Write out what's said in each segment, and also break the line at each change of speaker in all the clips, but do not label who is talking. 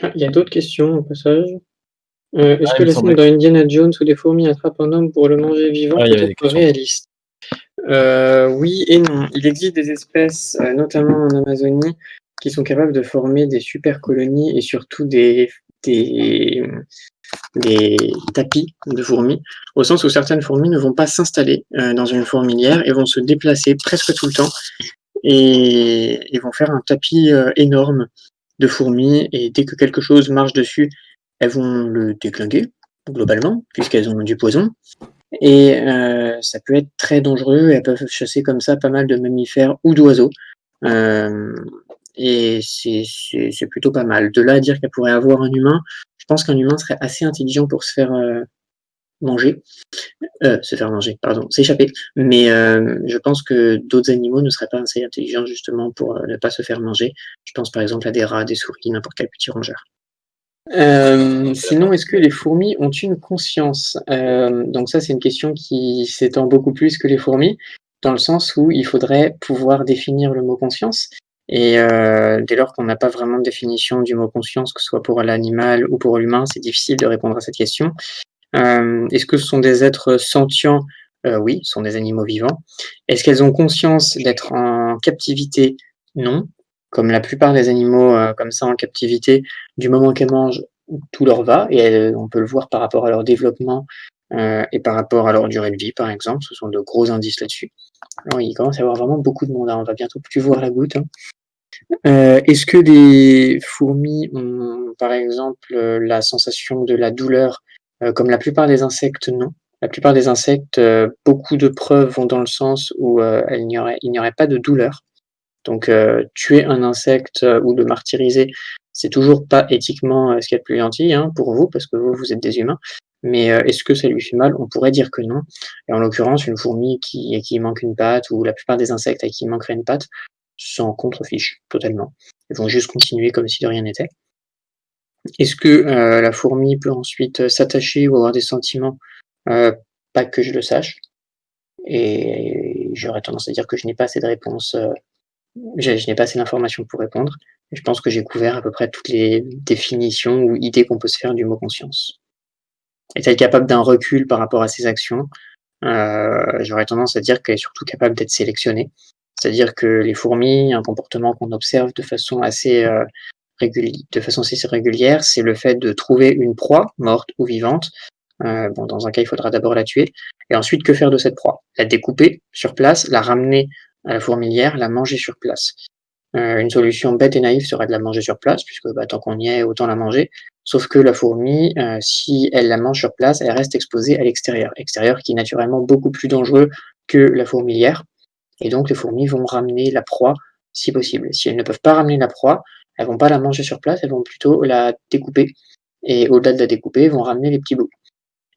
Ah, il y a d'autres questions au passage. Est-ce
Ah,
que
il me
la scène
semblait.
dans Indiana Jones où des fourmis attrapent un homme pour le manger vivant
Ah, il y
peut
avait des
être
questions.
réaliste? Oui et non. Il existe des espèces, notamment en Amazonie, qui sont capables de former des super colonies et surtout des, des tapis de fourmis, au sens où certaines fourmis ne vont pas s'installer, dans une fourmilière et vont se déplacer presque tout le temps et vont faire un tapis, énorme de fourmis et dès que quelque chose marche dessus, elles vont le déglinguer, globalement, puisqu'elles ont du poison et ça peut être très dangereux et elles peuvent chasser comme ça pas mal de mammifères ou d'oiseaux, hem et c'est plutôt pas mal. De là à dire qu'elle pourrait avoir un humain, je pense qu'un humain serait assez intelligent pour manger, se faire manger, pardon, s'échapper, mais je pense que d'autres animaux ne seraient pas assez intelligents justement pour, ne pas se faire manger. Je pense par exemple à des rats, des souris, n'importe quel petit rongeur. Sinon, est-ce que les fourmis ont une conscience? Donc ça, c'est une question qui s'étend beaucoup plus que les fourmis, dans le sens où il faudrait pouvoir définir le mot conscience et dès lors qu'on n'a pas vraiment de définition du mot conscience, que ce soit pour l'animal ou pour l'humain, c'est difficile de répondre à cette question. Est-ce que ce sont des êtres sentients? Oui, ce sont des animaux vivants. Est-ce qu'elles ont conscience d'être en captivité? Non. Comme la plupart des animaux, comme ça en captivité, du moment qu'elles mangent, tout leur va et on peut le voir par rapport à leur développement, et par rapport à leur durée de vie, par exemple. Ce sont de gros indices là-dessus. Alors il commence à y avoir vraiment beaucoup de monde, hein, on va bientôt plus voir la goutte, hein. Est-ce que les fourmis ont, par exemple, la sensation de la douleur? Comme la plupart des insectes, non. La plupart des insectes, beaucoup de preuves vont dans le sens où, il n'y aurait pas de douleur. Donc, tuer un insecte, ou le martyriser, c'est toujours pas éthiquement, ce qu'il y a de plus gentil, hein, pour vous, parce que vous, vous êtes des humains. Mais, est-ce que ça lui fait mal? On pourrait dire que non. Et en l'occurrence, une fourmi à qui il manque une patte ou la plupart des insectes à qui il manquerait une patte, s'en contrefichent totalement. Ils vont juste continuer comme si de rien n'était. Est-ce que, la fourmi peut ensuite, s'attacher ou avoir des sentiments? Heu, Pas que je le sache et j'aurais tendance à dire que je n'ai pas assez de réponses, je n'ai pas assez d'informations pour répondre et je pense que j'ai couvert à peu près toutes les définitions ou idées qu'on peut se faire du mot conscience. Est-elle capable d'un recul par rapport à ses actions? J'aurais tendance à dire qu'elle est surtout capable d'être sélectionnée. C'est-à-dire que les fourmis, un comportement qu'on observe de façon assez régulière, c'est le fait de trouver une proie, morte ou vivante. Bon, dans un cas, il faudra d'abord la tuer et ensuite que faire de cette proie? La découper sur place, la ramener à la fourmilière, la manger sur place. Une solution bête et naïve serait de la manger sur place puisque, bah, tant qu'on y est, autant la manger. Sauf que la fourmi, si elle la mange sur place, elle reste exposée à l'extérieur. Extérieur qui est naturellement beaucoup plus dangereux que la fourmilière et donc les fourmis vont ramener la proie si possible. Si elles ne peuvent pas ramener la proie, elles vont pas la manger sur place, elles vont plutôt la découper et au-delà de la découper, elles vont ramener les petits bouts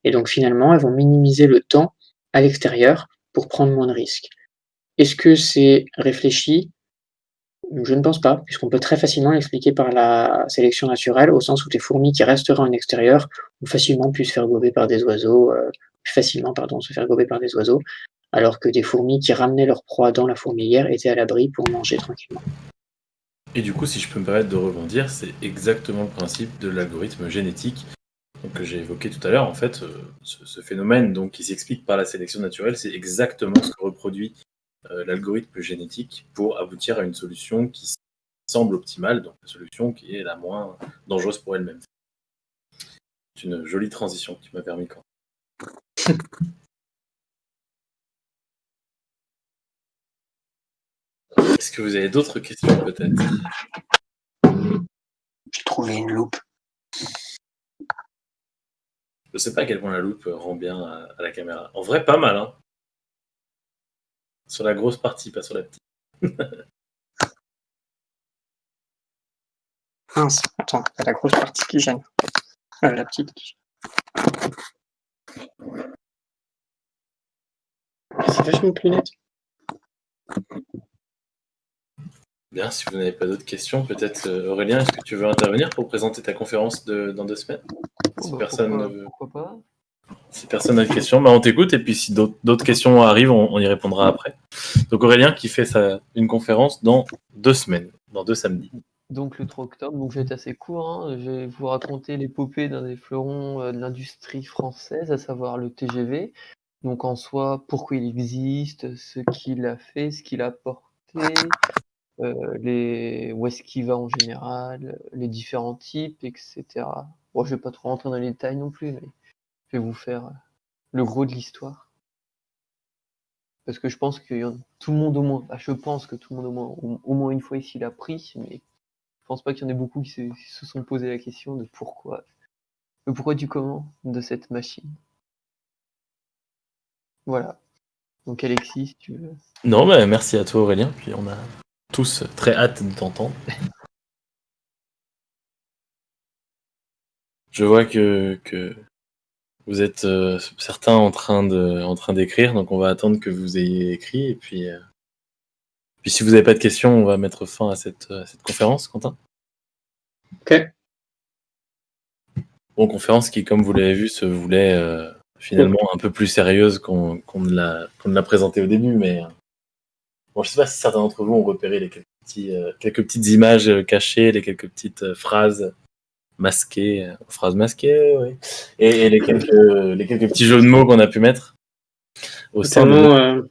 et donc finalement, elles vont minimiser le temps à l'extérieur pour prendre moins de risques. Est-ce que c'est réfléchi? Je ne pense pas, puisqu'on peut très facilement l'expliquer par la sélection naturelle, au sens où des fourmis qui resteraient en extérieur ont facilement pu se faire gober par des oiseaux, plus facilement, pardon, se faire gober par des oiseaux, alors que des fourmis qui ramenaient leur proie dans la fourmilière étaient à l'abri pour manger tranquillement.
Et du coup, si je peux me permettre de rebondir, c'est exactement le principe de l'algorithme génétique donc, que j'ai évoqué tout à l'heure. En fait, ce phénomène donc, qui s'explique par la sélection naturelle, c'est exactement ce que reproduit l'algorithme génétique pour aboutir à une solution qui semble optimale, donc la solution qui est la moins dangereuse pour elle-même. C'est une jolie transition qui m'a permis quand. Est-ce que vous avez d'autres questions peut-être?
J'ai trouvé une loupe.
Je sais pas à quel point la loupe rend bien à la caméra. En vrai, pas mal, hein. Sur la grosse partie, pas sur la petite.
Mince, attends, c'est la grosse partie qui gêne. La petite qui c'est vachement plus net.
Bien, si vous n'avez pas d'autres questions, peut-être Aurélien, est-ce que tu veux intervenir pour présenter ta conférence dans 2 semaines? Si personne
pourquoi pas?
Si personne n'a de questions, bah on t'écoute et puis si d'autres questions arrivent, on y répondra après. Donc Aurélien qui fait une conférence dans 2 semaines, dans 2 samedis.
Donc le 3 octobre, donc je vais être assez court, hein. Je vais vous raconter l'épopée d'un des fleurons de l'industrie française, à savoir le TGV. Donc en soi, pourquoi il existe, ce qu'il a fait, ce qu'il a apporté, où est-ce qu'il va en général, les différents types, etc. Bon, je vais pas trop rentrer dans les détails non plus, mais je vais vous faire le gros de l'histoire. Parce que je pense que tout le monde au moins, je pense que tout le monde au moins une fois ici l'a pris, mais je pense pas qu'il y en ait beaucoup qui se sont posé la question de pourquoi, du comment de cette machine. Voilà. Donc Alexis, si tu veux.
Non, mais merci à toi Aurélien, puis on a tous très hâte de t'entendre. Je vois que vous êtes certains en train d'écrire, donc on va attendre que vous ayez écrit, et puis si vous n'avez pas de questions, on va mettre fin à cette conférence, Quentin.
Ok.
Bon, conférence qui, comme vous l'avez vu, se voulait finalement un peu plus sérieuse qu'on ne l'a présentée au début, mais bon, je sais pas si certains d'entre vous ont repéré les quelques petites images cachées, les quelques petites phrases masquées, oui. Et les quelques petits jeux de mots qu'on a pu mettre au sein de...
Notamment,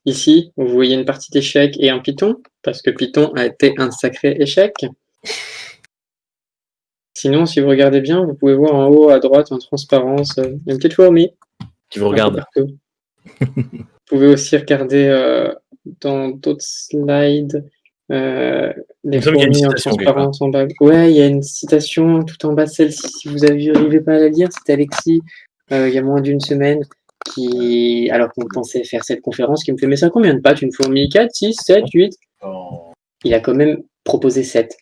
ici, vous voyez une partie d'échec et un Python, parce que Python a été un sacré échec. Sinon, si vous regardez bien, vous pouvez voir en haut à droite en transparence une petite fourmi.
Qui vous regarde.
Vous pouvez aussi regarder dans d'autres slides les fourmis en transparence en bas. Ouais, il y a une citation tout en bas de celle-ci. Si vous n'arrivez pas à la lire, c'est Alexis, il y a moins d'une semaine, alors qu'on pensait faire cette conférence, qui me fait « Mais ça combien de pattes une fourmi? 4, 6, 7, 8 ?» Il a quand même proposé 7.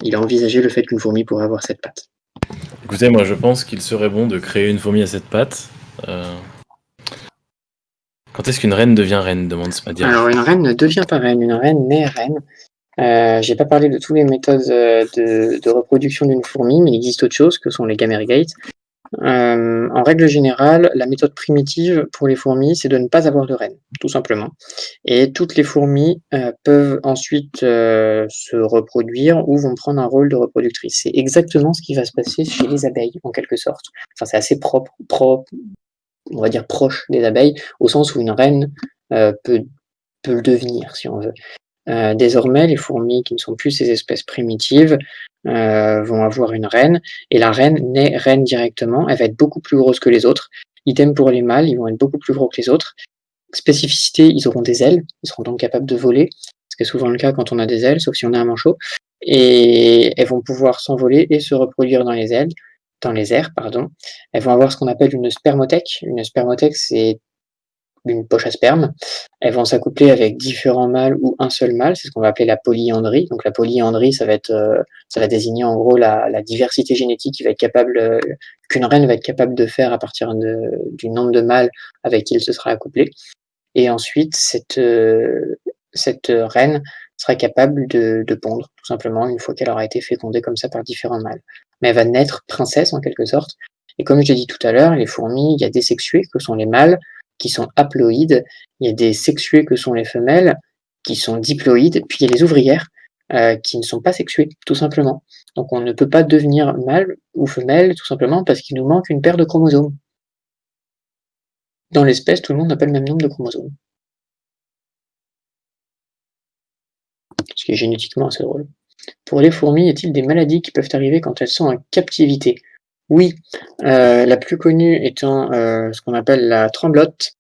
Il a envisagé le fait qu'une fourmi pourrait avoir 7 pattes.
Écoutez, moi je pense qu'il serait bon de créer une fourmi à 7 pattes. Quand est-ce qu'une reine devient reine, demande Smadia.
Alors une reine ne devient pas reine, une reine naît reine. J'ai pas parlé de toutes les méthodes de reproduction d'une fourmi, mais il existe autre chose que sont les gamergates. En règle générale, la méthode primitive pour les fourmis, c'est de ne pas avoir de reine, tout simplement. Et toutes les fourmis peuvent ensuite se reproduire ou vont prendre un rôle de reproductrice. C'est exactement ce qui va se passer chez les abeilles, en quelque sorte. Enfin, c'est assez propre, on va dire proche des abeilles, au sens où une reine peut le devenir, si on veut. Désormais, les fourmis qui ne sont plus ces espèces primitives vont avoir une reine, et la reine naît reine directement. Elle va être beaucoup plus grosse que les autres. Idem pour les mâles, ils vont être beaucoup plus gros que les autres. Spécificité, ils auront des ailes, ils seront donc capables de voler, ce qui est souvent le cas quand on a des ailes, sauf si on a un manchot. Et elles vont pouvoir s'envoler et se reproduire dans les airs. Elles vont avoir ce qu'on appelle une spermothèque. Une spermothèque, c'est une poche à sperme. Elles vont s'accoupler avec différents mâles ou un seul mâle, c'est ce qu'on va appeler la polyandrie. Donc la polyandrie, ça va désigner en gros la diversité génétique qu'une reine va être capable de faire à partir du nombre de mâles avec qui elle se sera accouplée. Et ensuite, cette reine sera capable de pondre, tout simplement, une fois qu'elle aura été fécondée comme ça par différents mâles. Mais elle va naître princesse en quelque sorte. Et comme je l'ai dit tout à l'heure, les fourmis, il y a des sexuées que sont les mâles, qui sont haploïdes, il y a des sexuées que sont les femelles, qui sont diploïdes, puis il y a les ouvrières, qui ne sont pas sexuées, tout simplement. Donc on ne peut pas devenir mâle ou femelle, tout simplement parce qu'il nous manque une paire de chromosomes. Dans l'espèce, tout le monde n'a pas le même nombre de chromosomes. Ce qui est génétiquement assez drôle. Pour les fourmis, y a-t-il des maladies qui peuvent arriver quand elles sont en captivité? Oui, la plus connue étant ce qu'on appelle la tremblote,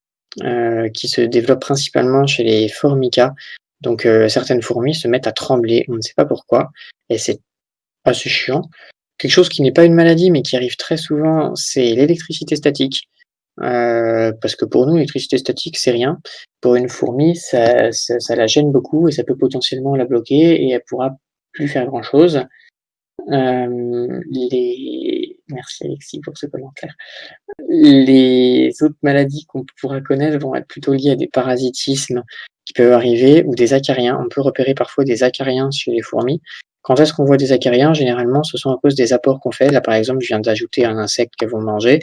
qui se développe principalement chez les Formica. Donc certaines fourmis se mettent à trembler, on ne sait pas pourquoi, et c'est assez chiant. Quelque chose qui n'est pas une maladie, mais qui arrive très souvent, c'est l'électricité statique. Parce que pour nous, l'électricité statique, c'est rien. Pour une fourmi, ça la gêne beaucoup et ça peut potentiellement la bloquer et elle pourra plus faire grand-chose. Merci Alexis pour ce commentaire. Les autres maladies qu'on pourra connaître vont être plutôt liées à des parasitismes qui peuvent arriver ou des acariens. On peut repérer parfois des acariens chez les fourmis. Quand est-ce qu'on voit des acariens? Généralement, ce sont à cause des apports qu'on fait. Là, par exemple, je viens d'ajouter un insecte qu'elles vont manger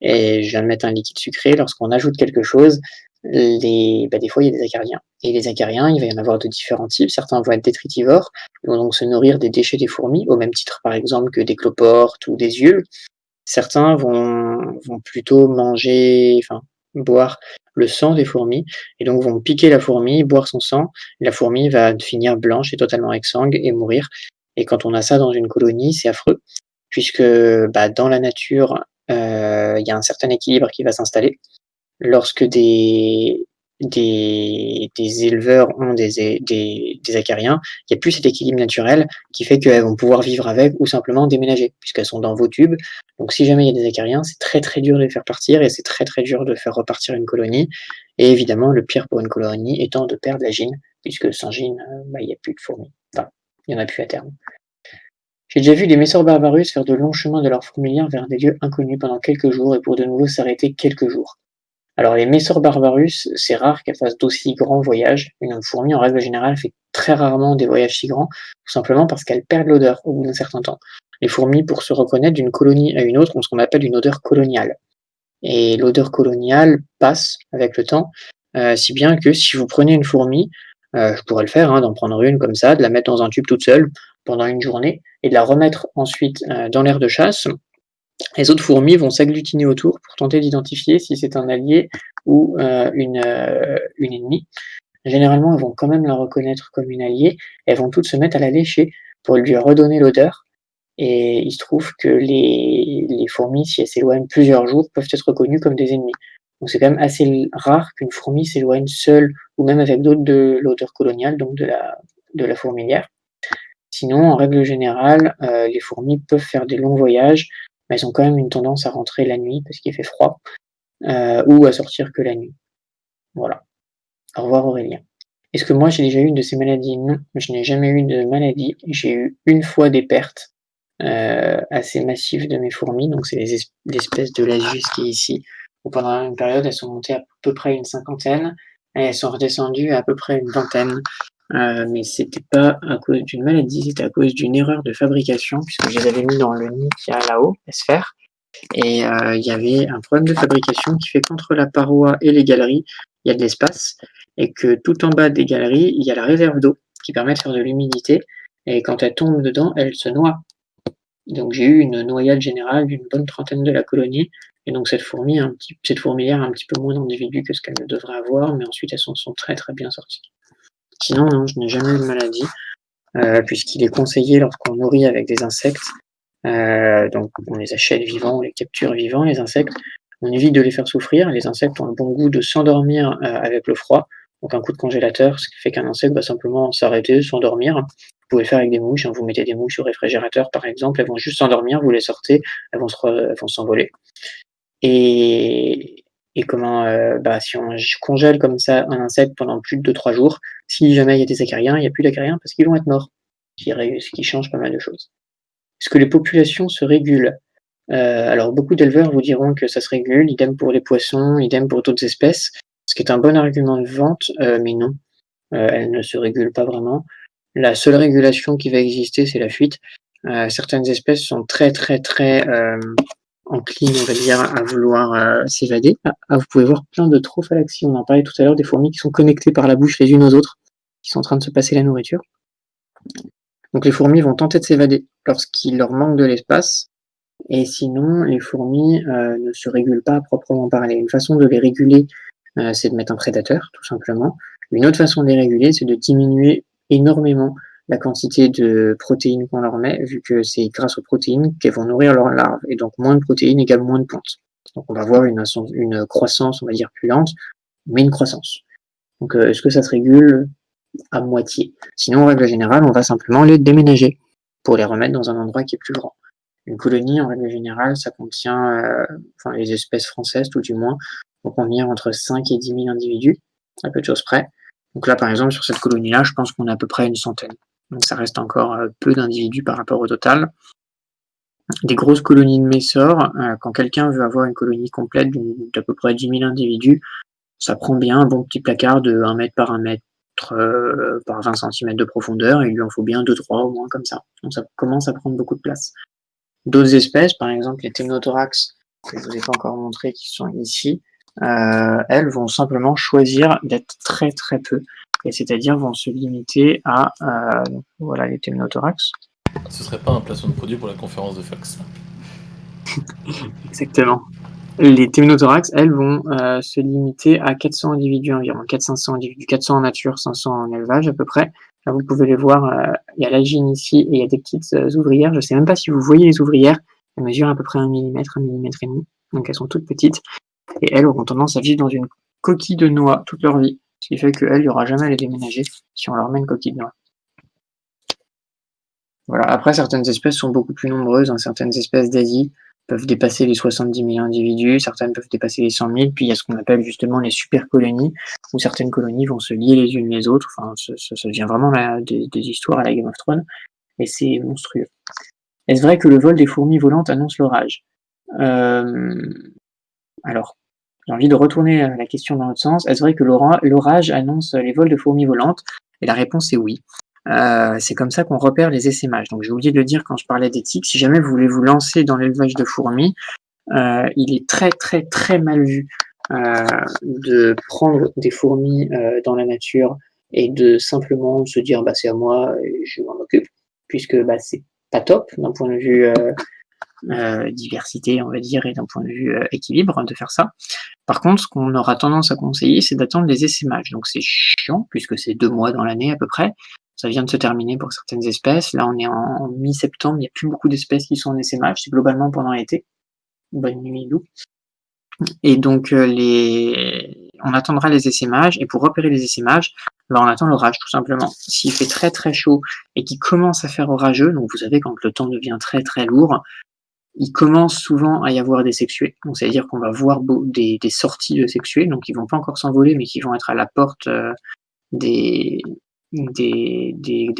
et je viens de mettre un liquide sucré. Lorsqu'on ajoute quelque chose, des fois, il y a des acariens. Et les acariens, il va y en avoir de différents types. Certains vont être détritivores, ils vont donc se nourrir des déchets des fourmis, au même titre, par exemple, que des cloportes ou des ules. Certains vont plutôt manger, enfin, boire le sang des fourmis et donc vont piquer la fourmi, boire son sang. La fourmi va finir blanche et totalement exsangue et mourir. Et quand on a ça dans une colonie, c'est affreux puisque, dans la nature, il y a un certain équilibre qui va s'installer. Lorsque des éleveurs ont des acariens, il y a plus cet équilibre naturel qui fait qu'elles vont pouvoir vivre avec ou simplement déménager puisqu'elles sont dans vos tubes. Donc si jamais il y a des acariens, c'est très, très dur de les faire partir et c'est très, très dur de faire repartir une colonie et évidemment, le pire pour une colonie étant de perdre la gine puisque sans gine, il y a plus de fourmis. Enfin, il y en a plus à terme. J'ai déjà vu des Messor Barbarus faire de longs chemins de leur fourmilière vers des lieux inconnus pendant quelques jours et pour de nouveau s'arrêter quelques jours. Alors les Messor Barbarus, c'est rare qu'elles fassent d'aussi grands voyages. Une fourmi, en règle générale, fait très rarement des voyages si grands, tout simplement parce qu'elles perdent l'odeur au bout d'un certain temps. Les fourmis, pour se reconnaître d'une colonie à une autre, ont ce qu'on appelle une odeur coloniale. Et l'odeur coloniale passe avec le temps, si bien que si vous prenez une fourmi, je pourrais le faire, hein, d'en prendre une comme ça, de la mettre dans un tube toute seule pendant une journée et de la remettre ensuite dans l'aire de chasse. Les autres fourmis vont s'agglutiner autour pour tenter d'identifier si c'est un allié ou une ennemie. Généralement, elles vont quand même la reconnaître comme une alliée. Elles vont toutes se mettre à la lécher pour lui redonner l'odeur. Et il se trouve que les fourmis, si elles s'éloignent plusieurs jours, peuvent être reconnues comme des ennemis. Donc c'est quand même assez rare qu'une fourmi s'éloigne seule ou même avec d'autres de l'odeur coloniale, donc de la fourmilière. Sinon, en règle générale, les fourmis peuvent faire des longs voyages, mais elles ont quand même une tendance à rentrer la nuit parce qu'il fait froid, ou à sortir que la nuit. Voilà. Au revoir Aurélien. Est-ce que moi j'ai déjà eu une de ces maladies? Non, je n'ai jamais eu de maladie. J'ai eu une fois des pertes assez massives de mes fourmis, donc c'est l'espèce de Lasius qui est ici, où pendant une période elles sont montées à peu près une cinquantaine et elles sont redescendues à peu près une vingtaine. Mais c'était pas à cause d'une maladie, c'était à cause d'une erreur de fabrication, puisque je les avais mis dans le nid qu'il y a là-haut, la sphère, et il y avait un problème de fabrication qui fait qu'entre la paroi et les galeries, il y a de l'espace, et que tout en bas des galeries, il y a la réserve d'eau qui permet de faire de l'humidité, et quand elle tombe dedans, elle se noie. Donc j'ai eu une noyade générale d'une bonne trentaine de la colonie, et donc cette fourmilière a un petit peu moins d'individus que ce qu'elle ne devrait avoir, mais ensuite elles sont très très bien sorties. Sinon, non, je n'ai jamais eu de maladie, puisqu'il est conseillé lorsqu'on nourrit avec des insectes, donc on les achète vivants, on les capture vivants, les insectes, on évite de les faire souffrir. Les insectes ont le bon goût de s'endormir avec le froid, donc un coup de congélateur, ce qui fait qu'un insecte va simplement s'arrêter, s'endormir. Vous pouvez le faire avec des mouches, hein, vous mettez des mouches au réfrigérateur par exemple, elles vont juste s'endormir, vous les sortez, elles vont s'envoler. Et, si on congèle comme ça un insecte pendant plus de 2-3 jours, si jamais il y a des acariens, il n'y a plus d'acariens parce qu'ils vont être morts, ce qui change pas mal de choses. Est-ce que les populations se régulent? Alors beaucoup d'éleveurs vous diront que ça se régule, idem pour les poissons, idem pour d'autres espèces, ce qui est un bon argument de vente, mais non, elles ne se régulent pas vraiment. La seule régulation qui va exister, c'est la fuite. Certaines espèces sont très, très, très, enclines, on va dire, à vouloir, s'évader. Vous pouvez voir plein de trophalaxies, on en parlait tout à l'heure, des fourmis qui sont connectées par la bouche les unes aux autres, qui sont en train de se passer la nourriture. Donc les fourmis vont tenter de s'évader lorsqu'il leur manque de l'espace, et sinon les fourmis ne se régulent pas à proprement parler. Une façon de les réguler, c'est de mettre un prédateur, tout simplement. Une autre façon de les réguler, c'est de diminuer énormément la quantité de protéines qu'on leur met, vu que c'est grâce aux protéines qu'elles vont nourrir leurs larves, et donc moins de protéines égale moins de pontes. Donc on va avoir une croissance, on va dire, plus lente, mais une croissance. Donc est-ce que ça se régule? À moitié. Sinon, en règle générale, on va simplement les déménager pour les remettre dans un endroit qui est plus grand. Une colonie, en règle générale, ça contient, les espèces françaises, tout du moins, vont contenir entre 5 et 10 000 individus, à peu de choses près. Donc là, par exemple, sur cette colonie-là, je pense qu'on a à peu près une centaine. Donc ça reste encore peu d'individus par rapport au total. Des grosses colonies de Messor, quand quelqu'un veut avoir une colonie complète d'à peu près 10 000 individus, ça prend bien un bon petit placard de 1 mètre par 1 mètre par 20 cm de profondeur, et il lui en faut bien 2-3 au moins comme ça. Donc ça commence à prendre beaucoup de place. D'autres espèces, par exemple les Temnothorax, que je ne vous ai pas encore montré, qui sont ici, elles vont simplement choisir d'être très très peu, et c'est-à-dire vont se limiter à donc voilà les théminothorax.
Ce serait pas un placement de produit pour la conférence de Fox.
Exactement. Les théminothorax, elles vont se limiter à 400 individus environ, 400-500 individus, 400 en nature, 500 en élevage à peu près. Là, vous pouvez les voir, il y a la gyne ici et il y a des petites ouvrières. Je ne sais même pas si vous voyez les ouvrières. Elles mesurent à peu près 1 millimètre, 1 millimètre et demi. Donc elles sont toutes petites. Et elles auront tendance à vivre dans une coquille de noix toute leur vie. Ce qui fait qu'elles, il n'y aura jamais à les déménager si on leur met une coquille de noix. Voilà. Après, certaines espèces sont beaucoup plus nombreuses. Hein. Certaines espèces d'Asie peuvent dépasser les 70 000 individus, certaines peuvent dépasser les 100 000, puis il y a ce qu'on appelle justement les super colonies, où certaines colonies vont se lier les unes les autres. Enfin, ça devient vraiment des histoires à la Game of Thrones, et c'est monstrueux. Est-ce vrai que le vol des fourmis volantes annonce l'orage? Alors, j'ai envie de retourner la question dans l'autre sens. Est-ce vrai que l'orage annonce les vols de fourmis volantes? Et la réponse est oui. C'est comme ça qu'on repère les essaimages. Donc j'ai oublié de le dire quand je parlais d'éthique. Si jamais vous voulez vous lancer dans l'élevage de fourmis, il est très très très mal vu de prendre des fourmis dans la nature et de simplement se dire bah c'est à moi et je m'en occupe, puisque bah c'est pas top d'un point de vue diversité, on va dire, et d'un point de vue équilibre de faire ça. Par contre, ce qu'on aura tendance à conseiller, c'est d'attendre les essaimages. Donc c'est chiant, puisque c'est 2 mois dans l'année à peu près. Ça vient de se terminer pour certaines espèces. Là, on est en mi-septembre, il n'y a plus beaucoup d'espèces qui sont en essaimage. C'est globalement pendant l'été. Bonne nuit, Lou. Et donc, on attendra les essaimages. Et pour repérer les essaimages, on attend l'orage, tout simplement. S'il fait très très chaud et qu'il commence à faire orageux, donc vous savez, quand le temps devient très très lourd, il commence souvent à y avoir des sexués. Donc, ça veut dire qu'on va voir des sorties de sexués. Donc, ils vont pas encore s'envoler, mais qui vont être à la porte des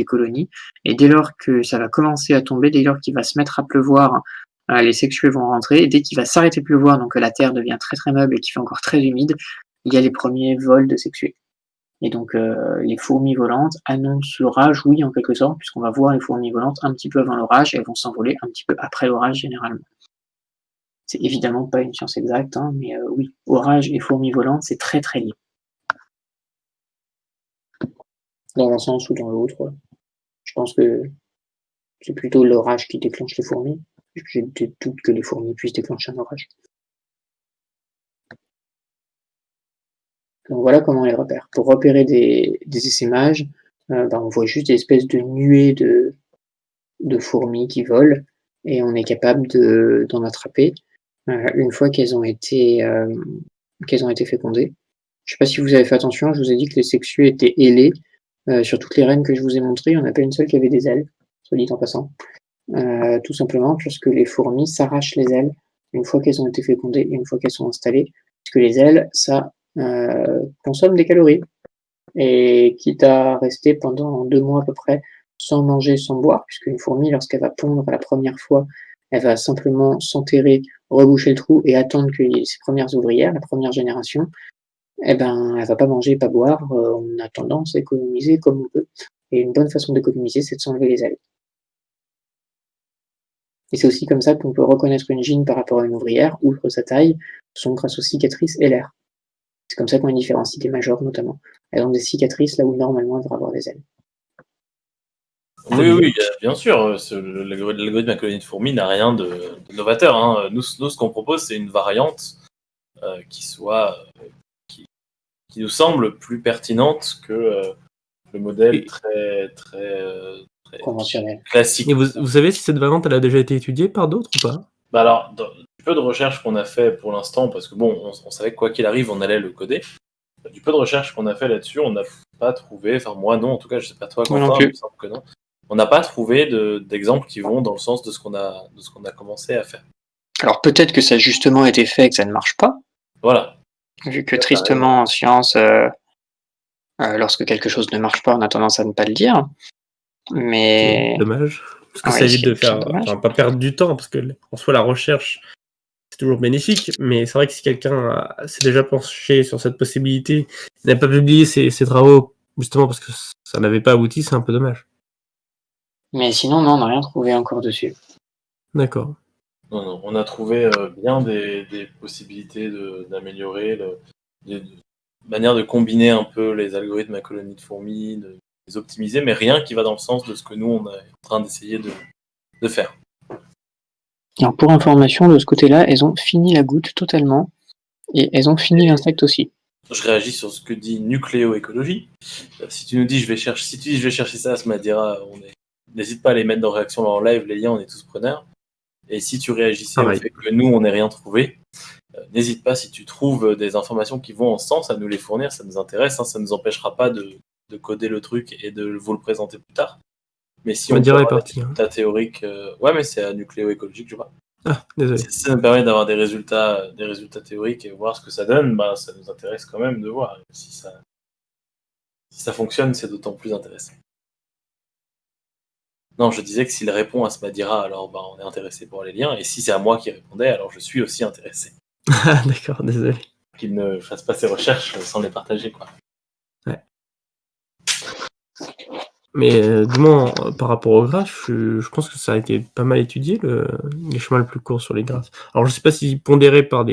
colonies. Et dès lors que ça va commencer à tomber, dès lors qu'il va se mettre à pleuvoir, les sexués vont rentrer. Et dès qu'il va s'arrêter de pleuvoir, donc que la terre devient très très meuble et qu'il fait encore très humide, il y a les premiers vols de sexués. Et donc les fourmis volantes annoncent l'orage, oui, en quelque sorte, puisqu'on va voir les fourmis volantes un petit peu avant l'orage et elles vont s'envoler un petit peu après l'orage généralement. C'est évidemment pas une science exacte, hein, mais oui, orage et fourmis volantes, c'est très très lié. Dans un sens ou dans l'autre. Je pense que c'est plutôt l'orage qui déclenche les fourmis. J'ai des doutes que les fourmis puissent déclencher un orage. Donc voilà comment on les repère. Pour repérer des essaimages, on voit juste des espèces de nuées de fourmis qui volent et on est capable d'en attraper une fois qu'elles ont été fécondées. Je ne sais pas si vous avez fait attention, je vous ai dit que les sexués étaient ailés. Sur toutes les reines que je vous ai montrées, il n'y en a pas une seule qui avait des ailes, soit dit en passant. Tout simplement parce que les fourmis s'arrachent les ailes une fois qu'elles ont été fécondées et une fois qu'elles sont installées. Parce que les ailes, ça consomme des calories. Et quitte à rester pendant 2 mois à peu près sans manger, sans boire, puisque une fourmi, lorsqu'elle va pondre la première fois, elle va simplement s'enterrer, reboucher le trou et attendre que ses premières ouvrières, la première génération, elle va pas manger, pas boire. On a tendance à économiser comme on peut. Et une bonne façon d'économiser, c'est de s'enlever les ailes. Et c'est aussi comme ça qu'on peut reconnaître une gyne par rapport à une ouvrière, outre sa taille, sont grâce aux cicatrices et l'air. C'est comme ça qu'on les différencie des majors notamment. Elles ont des cicatrices là où normalement elles devraient avoir des ailes.
Oui, bien sûr. L'algorithme de la colonie de fourmis n'a rien de novateur. Hein. Nous, ce qu'on propose, c'est une variante qui nous semble plus pertinente que le modèle très
Conventionnel.
classique.
Et vous savez si cette variante elle a déjà été étudiée par d'autres ou pas?
Bah alors, du peu de recherche qu'on a fait pour l'instant, parce que bon, on savait que quoi qu'il arrive, on allait le coder. Du peu de recherche qu'on a fait là-dessus, on n'a pas trouvé, enfin moi non, en tout cas, je sais pas toi, Quentin, il me semble que non. On n'a pas trouvé d'exemples qui vont dans le sens de ce qu'on a commencé à faire.
Alors peut-être que ça a justement été fait et que ça ne marche pas.
Voilà.
Vu que tristement en science, lorsque quelque chose ne marche pas, on a tendance à ne pas le dire. Mais
c'est dommage. Parce que
Ouais,
ça évite de
c'est dommage.
pas perdre du temps, parce que en soi la recherche c'est toujours bénéfique, mais c'est vrai que si quelqu'un s'est déjà penché sur cette possibilité, n'a pas publié ses travaux justement parce que ça n'avait pas abouti, c'est un peu dommage.
sinon, non, on n'a rien trouvé encore dessus.
D'accord.
Non, on a trouvé bien des possibilités d'améliorer, de manière de combiner un peu les algorithmes à colonies de fourmis, de les optimiser, mais rien qui va dans le sens de ce que nous, on est en train d'essayer de faire.
Alors pour information, de ce côté-là, elles ont fini la goutte totalement, et elles ont fini l'insecte aussi.
Je réagis sur ce que dit Nucléoécologie. Si tu nous dis je vais chercher ça, Asmadira, n'hésite pas à les mettre dans réaction en live, les liens, on est tous preneurs. Et si tu réagissais au fait que nous, on n'ait rien trouvé, n'hésite pas, si tu trouves des informations qui vont en ce sens, à nous les fournir, ça nous intéresse, hein, ça ne nous empêchera pas de coder le truc et de vous le présenter plus tard. Mais si on peut avoir des résultats théoriques... Ouais, mais c'est à Nucléoécologie que je vois.
Ah, désolé.
Si ça nous permet d'avoir des résultats théoriques et voir ce que ça donne, bah, ça nous intéresse quand même de voir. Si ça fonctionne, c'est d'autant plus intéressant. Non, je disais que s'il répond à Asmadira, alors bah, on est intéressé pour les liens, et si c'est à moi qui répondais, alors je suis aussi intéressé.
Ah, d'accord, désolé.
Qu'il ne fasse pas ses recherches sans les partager, quoi.
Ouais. Mais du moins, par rapport aux graphes, je pense que ça a été pas mal étudié, les chemins les plus courts sur les graphes. Alors, je sais pas si pondéré par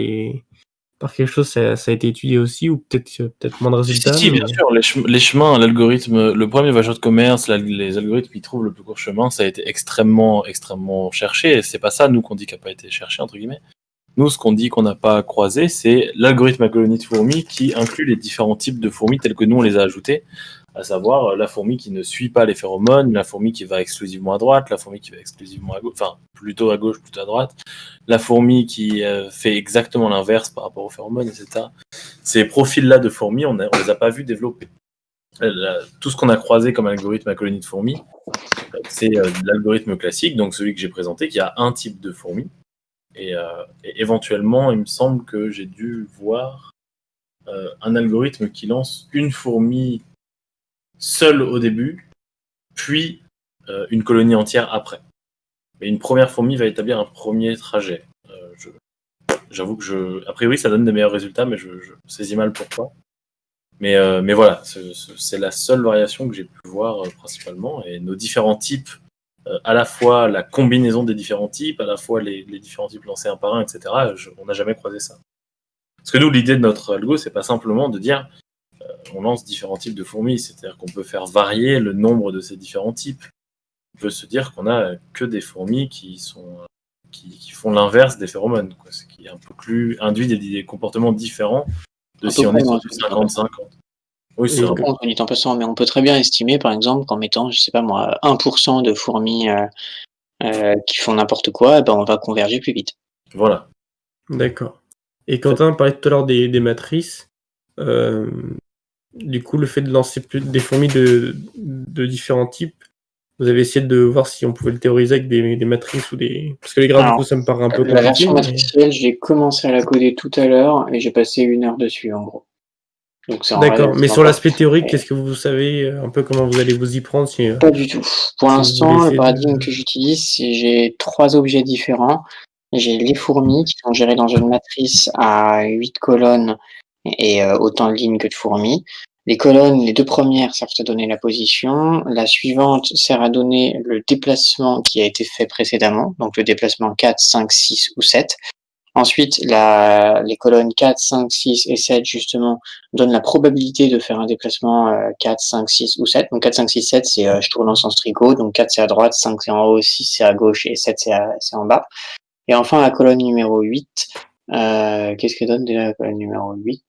quelque chose, ça a été étudié aussi, ou peut-être moins de résultats.
Si, bien sûr, les chemins, l'algorithme, le premier voyageur de commerce, les algorithmes qui trouvent le plus court chemin, ça a été extrêmement, extrêmement cherché, et c'est pas ça, nous, qu'on dit qui n'a pas été cherché, entre guillemets. Nous, ce qu'on dit qu'on n'a pas croisé, c'est l'algorithme à colonie de fourmis qui inclut les différents types de fourmis tels que nous, on les a ajoutés, à savoir la fourmi qui ne suit pas les phéromones, la fourmi qui va exclusivement à droite, la fourmi qui va exclusivement à gauche, enfin, plutôt à gauche, plutôt à droite, la fourmi qui fait exactement l'inverse par rapport aux phéromones, etc. Ces profils-là de fourmis, on les a pas vus développer. Tout ce qu'on a croisé comme algorithme à colonie de fourmis, c'est l'algorithme classique, donc celui que j'ai présenté, qui a un type de fourmi. Et éventuellement, il me semble que j'ai dû voir un algorithme qui lance une fourmi seule au début, puis une colonie entière après. Mais une première fourmi va établir un premier trajet. J'avoue que a priori, ça donne des meilleurs résultats, mais je saisis mal pourquoi. Mais voilà, c'est la seule variation que j'ai pu voir principalement. Et nos différents types, à la fois la combinaison des différents types, à la fois les différents types lancés un par un, etc., on n'a jamais croisé ça. Parce que nous, l'idée de notre algo, c'est pas simplement de dire on lance différents types de fourmis, c'est-à-dire qu'on peut faire varier le nombre de ces différents types. On peut se dire qu'on a que des fourmis qui font l'inverse des phéromones, quoi, ce qui est un peu plus induit des comportements différents de si on est sur 50-50. Oui, c'est un peu.
Dit en passant, mais on peut très bien estimer, par exemple, qu'en mettant, je sais pas moi, 1% de fourmis qui font n'importe quoi, ben on va converger plus vite.
Voilà.
D'accord. Et Quentin parlait tout à l'heure des matrices. Du coup, le fait de lancer des fourmis de différents types, vous avez essayé de voir si on pouvait le théoriser avec des matrices ou des... Parce que les graphes, du coup, ça me paraît un peu compliqué.
La version matricielle, j'ai commencé à la coder tout à l'heure et j'ai passé 1 heure dessus, en gros.
D'accord, mais sur l'aspect théorique, qu'est-ce que vous savez un peu comment vous allez vous y prendre
Pas du tout. Pour l'instant, le paradigme que j'utilise, c'est j'ai 3 objets différents. J'ai les fourmis qui sont gérées dans une matrice à 8 colonnes et autant de lignes que de fourmis. Les colonnes, les 2 premières servent à donner la position. La suivante sert à donner le déplacement qui a été fait précédemment, donc le déplacement 4, 5, 6 ou 7. Ensuite, les colonnes 4, 5, 6 et 7, justement, donnent la probabilité de faire un déplacement 4, 5, 6 ou 7. Donc 4, 5, 6, 7, c'est je tourne en sens tricot. Donc 4, c'est à droite, 5, c'est en haut, 6, c'est à gauche et 7, c'est en bas. Et enfin, la colonne numéro 8. Qu'est-ce que donne déjà la colonne numéro 8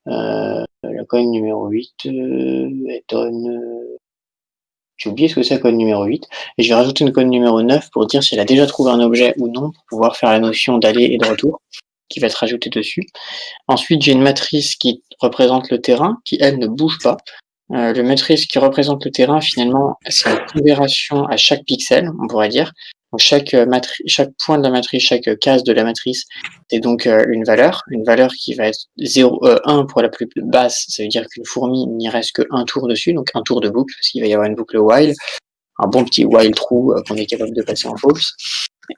La colonne numéro 8, elle donne... J'ai oublié ce que c'est la colonne numéro 8. Et je vais rajouter une colonne numéro 9 pour dire si elle a déjà trouvé un objet ou non, pour pouvoir faire la notion d'aller et de retour, qui va être rajoutée dessus. Ensuite, j'ai une matrice qui représente le terrain, qui, elle, ne bouge pas. La matrice qui représente le terrain, finalement, c'est une pondération à chaque pixel, on pourrait dire. Donc chaque point de la matrice, chaque case de la matrice, c'est donc une valeur qui va être 1 pour la plus basse, ça veut dire qu'une fourmi n'y reste qu'un tour dessus, donc un tour de boucle, parce qu'il va y avoir une boucle while, un bon petit while true qu'on est capable de passer en false.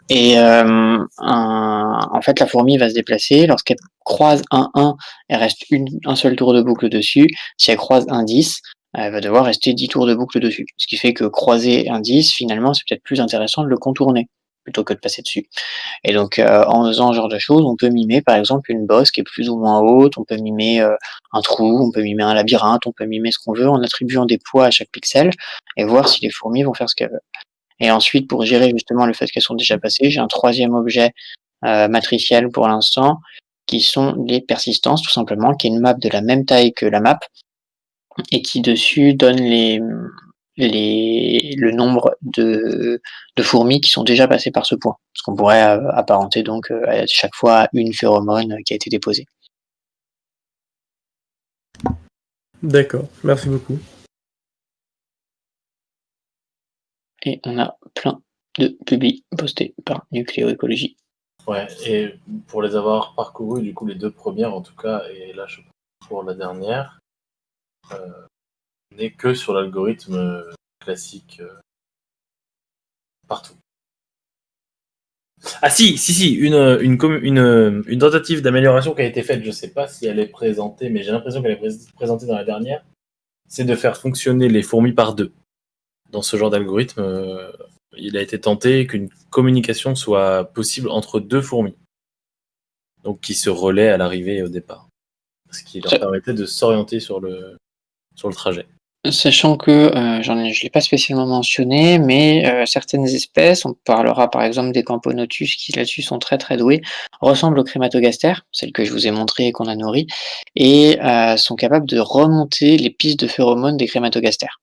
Et en fait, la fourmi va se déplacer. Lorsqu'elle croise un 1, elle reste un seul tour de boucle dessus. Si elle croise un 10, elle va devoir rester 10 tours de boucle dessus. Ce qui fait que croiser un 10, finalement, c'est peut-être plus intéressant de le contourner. plutôt que de passer dessus. Et donc, en faisant ce genre de choses, on peut mimer par exemple une bosse qui est plus ou moins haute, on peut mimer, un trou, on peut mimer un labyrinthe, on peut mimer ce qu'on veut en attribuant des poids à chaque pixel et voir si les fourmis vont faire ce qu'elles veulent. Et ensuite, pour gérer justement le fait qu'elles sont déjà passées, j'ai un troisième objet, matriciel pour l'instant, qui sont les persistances tout simplement, qui est une map de la même taille que la map et qui dessus donne le nombre de fourmis qui sont déjà passées par ce point. Ce qu'on pourrait apparenter donc à chaque fois à une phéromone qui a été déposée.
D'accord, merci beaucoup.
Et on a plein de publis postés par Nucléoécologie.
Ouais, et pour les avoir parcourus, du coup, les 2 premières en tout cas, et là, je pense pour la dernière, on n'est que sur l'algorithme classique partout. Ah si, une tentative d'amélioration qui a été faite, je sais pas si elle est présentée, mais j'ai l'impression qu'elle est présentée dans la dernière, c'est de faire fonctionner les fourmis par 2. Dans ce genre d'algorithme, il a été tenté qu'une communication soit possible entre 2 fourmis, donc qui se relaient à l'arrivée et au départ, ce qui leur permettait de s'orienter sur le trajet.
Sachant que, je l'ai pas spécialement mentionné, mais certaines espèces, on parlera par exemple des Camponotus qui là-dessus sont très, très doués, ressemblent aux crématogastères, celles que je vous ai montrées et qu'on a nourries et sont capables de remonter les pistes de phéromones des crématogastères.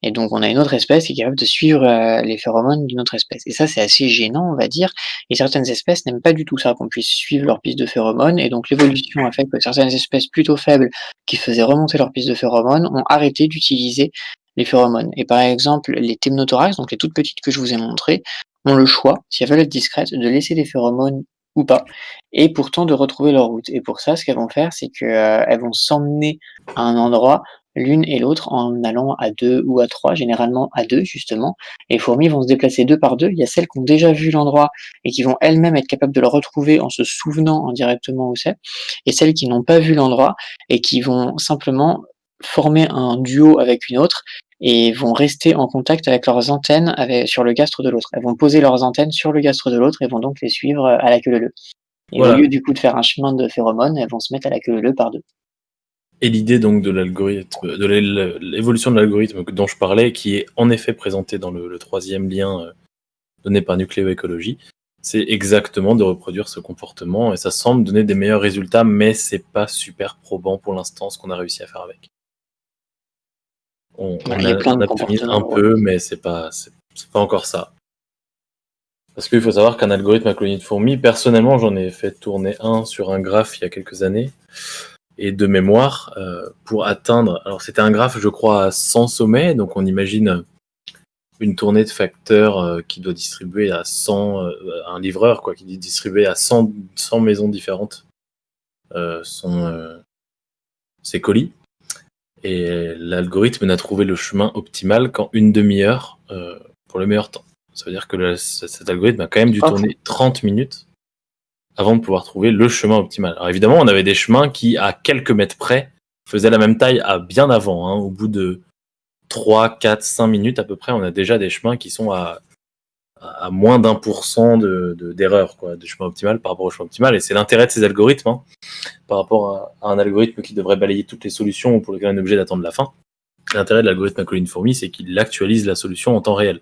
Et donc on a une autre espèce qui est capable de suivre, les phéromones d'une autre espèce. Et ça, c'est assez gênant, on va dire, et certaines espèces n'aiment pas du tout ça, qu'on puisse suivre leurs pistes de phéromones et donc l'évolution a fait que certaines espèces plutôt faibles, qui faisaient remonter leurs pistes de phéromones, ont arrêté d'utiliser les phéromones. Et par exemple, les Temnothorax, donc les toutes petites que je vous ai montrées, ont le choix, si elles veulent être discrètes, de laisser les phéromones ou pas, et pourtant de retrouver leur route. Et pour ça, ce qu'elles vont faire, c'est que, elles vont s'emmener à un endroit l'une et l'autre en allant à 2 ou à 3, généralement à 2 justement. Les fourmis vont se déplacer 2 par 2. Il y a celles qui ont déjà vu l'endroit et qui vont elles-mêmes être capables de le retrouver en se souvenant indirectement où c'est, et celles qui n'ont pas vu l'endroit et qui vont simplement former un duo avec une autre et vont rester en contact avec leurs antennes sur le gastre de l'autre. Elles vont poser leurs antennes sur le gastre de l'autre et vont donc les suivre à la queue leu-leu. Et
Voilà.
au lieu du coup de faire un chemin de phéromones, elles vont se mettre à la queue leu-leu par 2.
Et l'idée donc de l'algorithme, de l'évolution de l'algorithme dont je parlais, qui est en effet présentée dans le 3e lien donné par Nucléoécologie, c'est exactement de reproduire ce comportement et ça semble donner des meilleurs résultats, mais c'est pas super probant pour l'instant ce qu'on a réussi à faire avec. On
Il y a plein de
optimise un
comportements,
peu, mais c'est pas encore ça. Parce qu'il faut savoir qu'un algorithme à colonie de fourmis, personnellement, j'en ai fait tourner un sur un graphe il y a quelques années. Et de mémoire, pour atteindre... Alors c'était un graphe, je crois, à 100 sommets, donc on imagine une tournée de facteurs qui doit distribuer à 100... un livreur, quoi, qui doit distribuer à 100 maisons différentes ses colis. Et l'algorithme n'a trouvé le chemin optimal qu'en une demi-heure pour le meilleur temps. Ça veut dire que cet algorithme a quand même dû tourner 30 minutes avant de pouvoir trouver le chemin optimal. Alors évidemment, on avait des chemins qui, à quelques mètres près, faisaient la même taille à bien avant. Hein. Au bout de 3, 4, 5 minutes à peu près, on a déjà des chemins qui sont à moins d'1% d'erreur, quoi, de chemin optimal par rapport au chemin optimal. Et c'est l'intérêt de ces algorithmes, hein, par rapport à un algorithme qui devrait balayer toutes les solutions ou pour lequel on est obligé d'attendre la fin. L'intérêt de l'algorithme à colline fourmi, c'est qu'il actualise la solution en temps réel.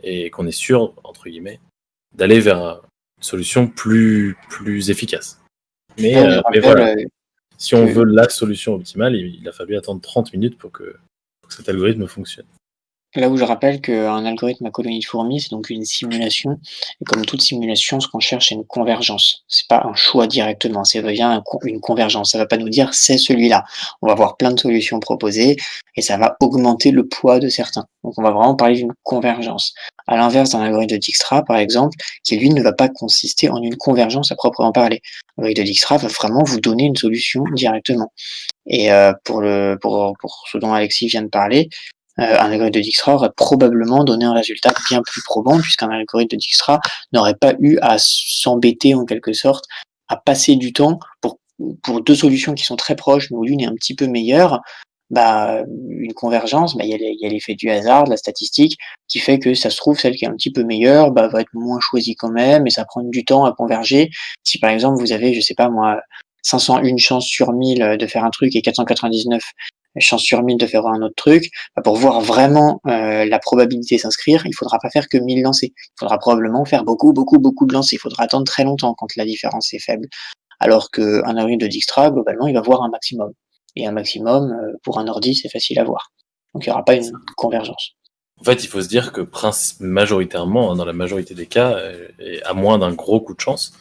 Et qu'on est sûr, entre guillemets, d'aller vers une solution plus efficace. Mais voilà, si on veut la solution optimale, il a fallu attendre 30 minutes pour que cet algorithme fonctionne.
Là où je rappelle qu'un algorithme à colonie de fourmis, c'est donc une simulation. Et comme toute simulation, ce qu'on cherche, c'est une convergence. C'est pas un choix directement, c'est bien une convergence. Ça va pas nous dire c'est celui-là. On va avoir plein de solutions proposées et ça va augmenter le poids de certains. Donc on va vraiment parler d'une convergence. À l'inverse d'un algorithme de Dijkstra, par exemple, qui lui ne va pas consister en une convergence à proprement parler. L'algorithme de Dijkstra va vraiment vous donner une solution directement. Et pour ce dont Alexis vient de parler, un algorithme de Dijkstra aurait probablement donné un résultat bien plus probant, puisqu'un algorithme de Dijkstra n'aurait pas eu à s'embêter en quelque sorte, à passer du temps pour 2 solutions qui sont très proches, mais où l'une est un petit peu meilleure, une convergence, il y a l'effet du hasard, de la statistique, qui fait que ça se trouve, celle qui est un petit peu meilleure, va être moins choisie quand même, et ça prend du temps à converger. Si par exemple vous avez, je sais pas moi, 501 chances sur 1000 de faire un truc et 499 chances sur 1000 de faire un autre truc, pour voir vraiment la probabilité s'inscrire, il faudra pas faire que 1000 lancers. Il faudra probablement faire beaucoup, beaucoup, beaucoup de lancers. Il faudra attendre très longtemps quand la différence est faible. Alors qu'un algorithme de Dijkstra, globalement, il va voir un maximum. Et un maximum, pour un ordi, c'est facile à voir. Donc il n'y aura pas une convergence.
En fait, il faut se dire que majoritairement, hein, dans la majorité des cas, et à moins d'un gros coup de chance,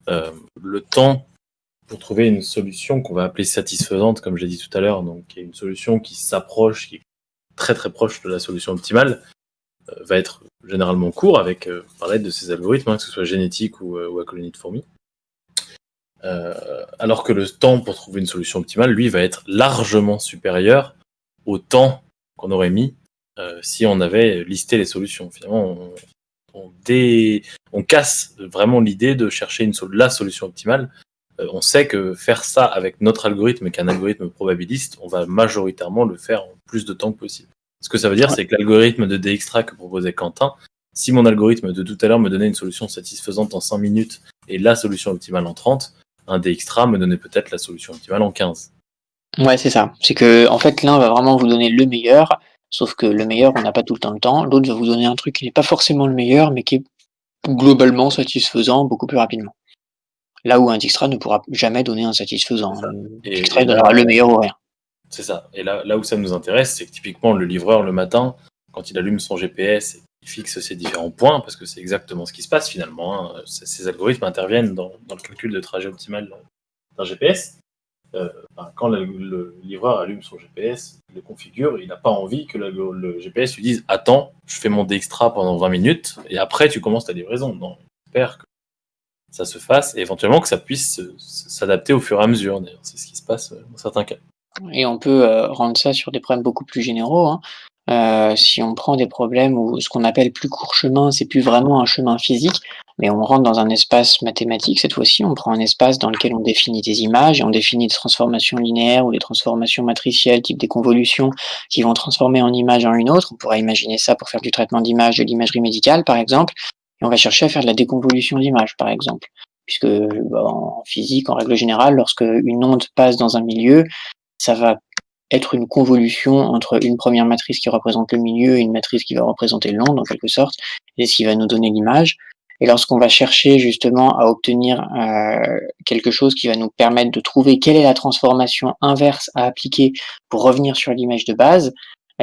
le temps pour trouver une solution qu'on va appeler satisfaisante, comme j'ai dit tout à l'heure, donc qui est une solution qui s'approche, qui est très très proche de la solution optimale, va être généralement court avec par l'aide de ces algorithmes, que ce soit génétique ou à colonie de fourmis. Alors que le temps pour trouver une solution optimale, lui, va être largement supérieur au temps qu'on aurait mis si on avait listé les solutions. Finalement, on casse vraiment l'idée de chercher la solution optimale. On sait que faire ça avec notre algorithme et qu'un algorithme probabiliste, on va majoritairement le faire en plus de temps que possible. Ce que ça veut dire, c'est que l'algorithme de Dijkstra que proposait Quentin, si mon algorithme de tout à l'heure me donnait une solution satisfaisante en 5 minutes et la solution optimale en 30, un Dijkstra me donnait peut-être la solution optimale en 15.
Ouais, c'est ça. C'est que, en fait, l'un va vraiment vous donner le meilleur, sauf que le meilleur, on n'a pas tout le temps le temps. L'autre va vous donner un truc qui n'est pas forcément le meilleur, mais qui est globalement satisfaisant beaucoup plus rapidement. Là où un Dijkstra ne pourra jamais donner un satisfaisant. Un Dijkstra donnera le meilleur ou rien.
C'est ça. Et là où ça nous intéresse, c'est que typiquement le livreur le matin, quand il allume son GPS et qu'il fixe ses différents points, parce que c'est exactement ce qui se passe finalement, hein, ces algorithmes interviennent dans le calcul de trajet optimal d'un GPS. Quand le livreur allume son GPS, il le configure, il n'a pas envie que le GPS lui dise « Attends, je fais mon Dijkstra pendant 20 minutes et après tu commences ta livraison ». Non, j'espère que ça se fasse et éventuellement que ça puisse s'adapter au fur et à mesure. D'ailleurs, c'est ce qui se passe dans certains cas.
Et on peut rendre ça sur des problèmes beaucoup plus généraux, hein. Si on prend des problèmes où ce qu'on appelle plus court chemin, c'est plus vraiment un chemin physique, mais on rentre dans un espace mathématique cette fois-ci. On prend un espace dans lequel on définit des images et on définit des transformations linéaires ou des transformations matricielles, type des convolutions, qui vont transformer en image en une autre. On pourrait imaginer ça pour faire du traitement d'image de l'imagerie médicale, par exemple, et on va chercher à faire de la déconvolution d'image, par exemple. Puisque en physique, en règle générale, lorsque une onde passe dans un milieu, ça va être une convolution entre une première matrice qui représente le milieu et une matrice qui va représenter l'onde, en quelque sorte, et ce qui va nous donner l'image. Et lorsqu'on va chercher justement à obtenir quelque chose qui va nous permettre de trouver quelle est la transformation inverse à appliquer pour revenir sur l'image de base,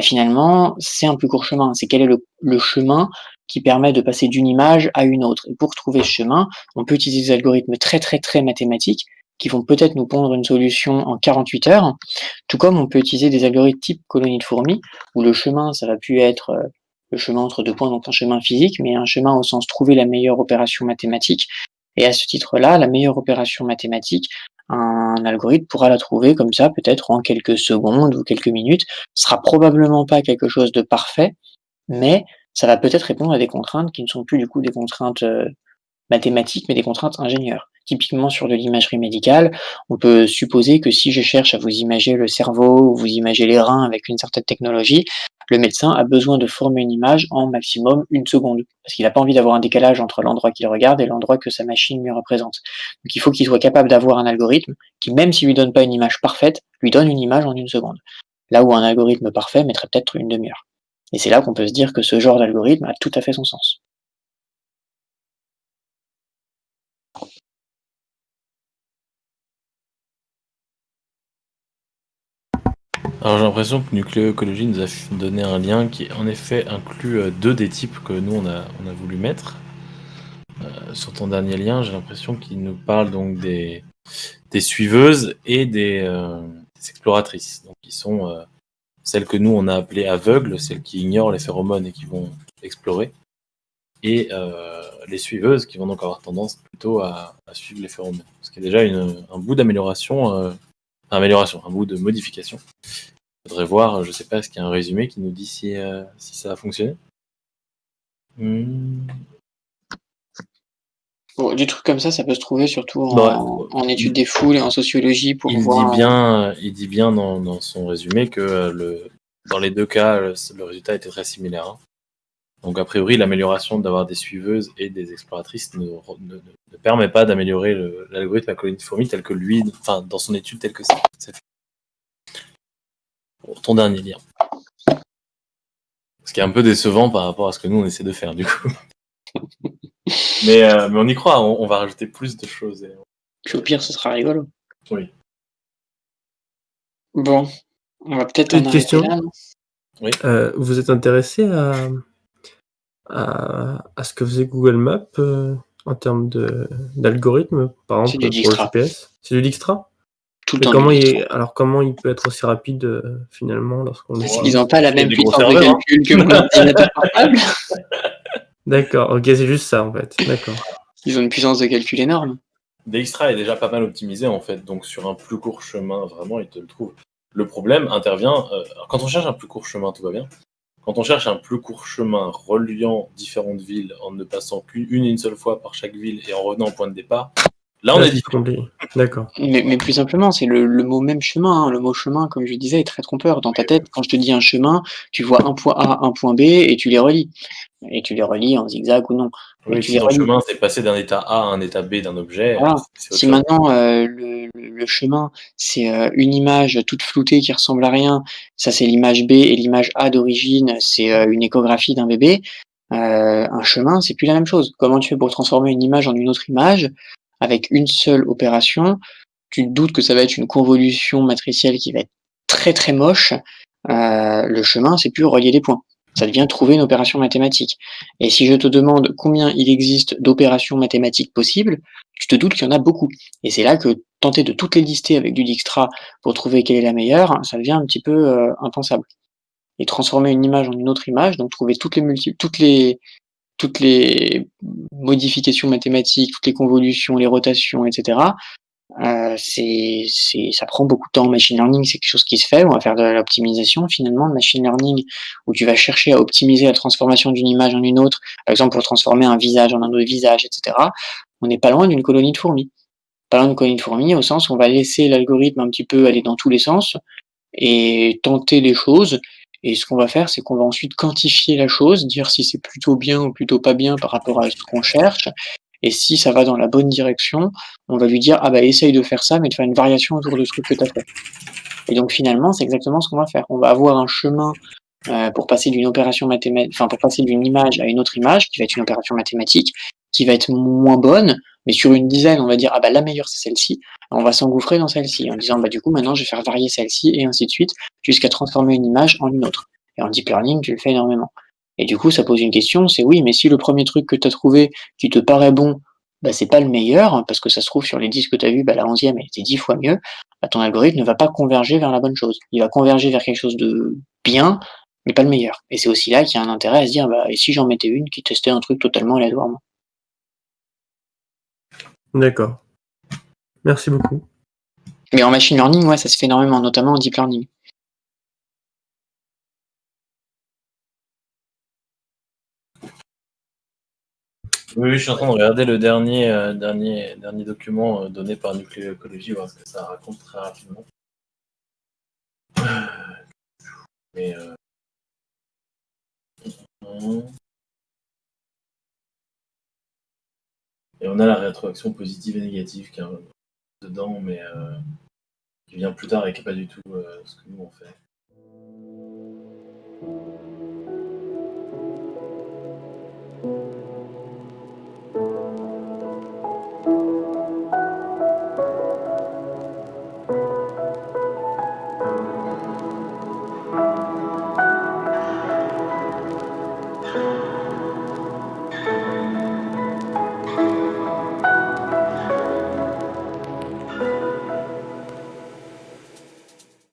finalement, c'est un plus court chemin. C'est quel est le chemin qui permet de passer d'une image à une autre. Et pour trouver ce chemin, on peut utiliser des algorithmes très très très mathématiques qui vont peut-être nous pondre une solution en 48 heures, tout comme on peut utiliser des algorithmes type colonie de fourmis, où le chemin, ça va plus être le chemin entre deux points, donc un chemin physique, mais un chemin au sens trouver la meilleure opération mathématique. Et à ce titre-là, la meilleure opération mathématique, un algorithme pourra la trouver comme ça, peut-être en quelques secondes ou quelques minutes. Ce sera probablement pas quelque chose de parfait, mais ça va peut-être répondre à des contraintes qui ne sont plus du coup des contraintes mathématiques, mais des contraintes ingénieurs. Typiquement sur de l'imagerie médicale, on peut supposer que si je cherche à vous imager le cerveau ou vous imager les reins avec une certaine technologie, le médecin a besoin de former une image en maximum 1 seconde, parce qu'il n'a pas envie d'avoir un décalage entre l'endroit qu'il regarde et l'endroit que sa machine lui représente. Donc il faut qu'il soit capable d'avoir un algorithme qui, même s'il lui donne pas une image parfaite, lui donne une image en 1 seconde. Là où un algorithme parfait mettrait peut-être une demi-heure. Et c'est là qu'on peut se dire que ce genre d'algorithme a tout à fait son sens.
Alors j'ai l'impression que Nucléoécologie nous a donné un lien qui en effet inclut 2 des types que nous on a voulu mettre. Sur ton dernier lien, j'ai l'impression qu'il nous parle donc des suiveuses et des exploratrices, donc qui sont celles que nous on a appelées aveugles, celles qui ignorent les phéromones et qui vont explorer, et les suiveuses qui vont donc avoir tendance plutôt à suivre les phéromones, ce qui est déjà un bout d'amélioration, un bout de modification. Il faudrait voir, je sais pas, est-ce qu'il y a un résumé qui nous dit si ça a fonctionné.
Bon, des trucs comme ça peut se trouver surtout en études
il,
des foules et en sociologie pour
il dit
voir.
bien dans son résumé que dans les deux cas, le résultat était très similaire. Hein. Donc, a priori, l'amélioration d'avoir des suiveuses et des exploratrices ne permet pas d'améliorer l'algorithme à colonie de fourmis tel que lui, enfin, dans son étude tel que c'est fait. Ton dernier lien. Ce qui est un peu décevant par rapport à ce que nous, on essaie de faire, du coup. mais on y croit, on va rajouter plus de choses.
Puis au pire, ce sera rigolo.
Oui.
Bon, on va peut-être en
Petite
arrêter
question.
là, non?
Oui.
Vous êtes intéressé à ce que faisait Google Maps en termes d'algorithme, par
C'est
exemple
du
pour le
Dijkstra.
GPS? C'est du Dijkstra?
Tout le
Mais
temps
comment
du Dijkstra.
alors comment il peut être aussi rapide finalement lorsqu'on le
Parce
voit?
qu'ils n'ont pas la
Il y a
même
des gros
puissance de
serveurs, hein.
calcul que mon ordinateur portable.
D'accord, ok, c'est juste ça en fait. D'accord.
Ils ont une puissance de calcul énorme.
Dijkstra est déjà pas mal optimisé en fait, donc sur un plus court chemin, vraiment, il te le trouve. Le problème intervient quand on cherche un plus court chemin, tout va bien. Quand on cherche un plus court chemin reliant différentes villes en ne passant qu'une seule fois par chaque ville et en revenant au point de départ, là on
Là,
est
c'est plus
différent.
compliqué. D'accord.
Mais plus simplement, c'est le mot même chemin. Hein. Le mot chemin, comme je disais, est très trompeur. Dans ta tête, quand je te dis un chemin, tu vois un point A, un point B et tu les relis. Et tu les relis en zigzag ou non. Mais
Oui,
tu les
sinon
relis.
chemin, c'est passer d'un état A à un état B d'un objet,
Voilà.
c'est autre
Si
chose.
maintenant le chemin, c'est une image toute floutée qui ressemble à rien, ça c'est l'image B et l'image A d'origine, c'est une échographie d'un bébé, un chemin, c'est plus la même chose. Comment tu fais pour transformer une image en une autre image avec une seule opération? Tu te doutes que ça va être une convolution matricielle qui va être très très moche. Le chemin, c'est plus relier des points. Ça devient trouver une opération mathématique. Et si je te demande combien il existe d'opérations mathématiques possibles, tu te doutes qu'il y en a beaucoup. Et c'est là que tenter de toutes les lister avec du Dijkstra pour trouver quelle est la meilleure, ça devient un petit peu impensable. Et transformer une image en une autre image, donc trouver toutes les modifications mathématiques, toutes les convolutions, les rotations, etc. Ça prend beaucoup de temps en machine learning, c'est quelque chose qui se fait. On va faire de l'optimisation finalement de machine learning, où tu vas chercher à optimiser la transformation d'une image en une autre, par exemple pour transformer un visage en un autre visage, etc. On n'est pas loin d'une colonie de fourmis. Pas loin d'une colonie de fourmis au sens où on va laisser l'algorithme un petit peu aller dans tous les sens et tenter des choses. Et ce qu'on va faire, c'est qu'on va ensuite quantifier la chose, dire si c'est plutôt bien ou plutôt pas bien par rapport à ce qu'on cherche. Et si ça va dans la bonne direction, on va lui dire ah bah essaye de faire ça, mais de faire une variation autour de ce truc que tu as fait. Et donc finalement, c'est exactement ce qu'on va faire. On va avoir un chemin pour passer d'une opération mathématique, enfin pour passer d'une image à une autre image, qui va être une opération mathématique, qui va être moins bonne, mais sur une dizaine, on va dire ah bah la meilleure c'est celle-ci. On va s'engouffrer dans celle-ci en disant bah du coup maintenant je vais faire varier celle-ci et ainsi de suite jusqu'à transformer une image en une autre. Et en deep learning, tu le fais énormément. Et du coup, ça pose une question, c'est oui, mais si le premier truc que tu as trouvé qui te paraît bon, bah c'est pas le meilleur, hein, parce que ça se trouve sur les 10 que tu as vus, bah la 11e elle était 10 fois mieux, bah, ton algorithme ne va pas converger vers la bonne chose. Il va converger vers quelque chose de bien, mais pas le meilleur. Et c'est aussi là qu'il y a un intérêt à se dire, bah, et si j'en mettais une qui testait un truc totalement aléatoirement.
D'accord. Merci beaucoup.
Mais en machine learning, ouais, ça se fait énormément, notamment en deep learning.
Oui, je suis en train de regarder le dernier document donné par Nucléologie, voir ce que ça raconte très rapidement. Mais et on a la rétroaction positive et négative qui est dedans, mais qui vient plus tard et qui n'est pas du tout ce que nous on fait.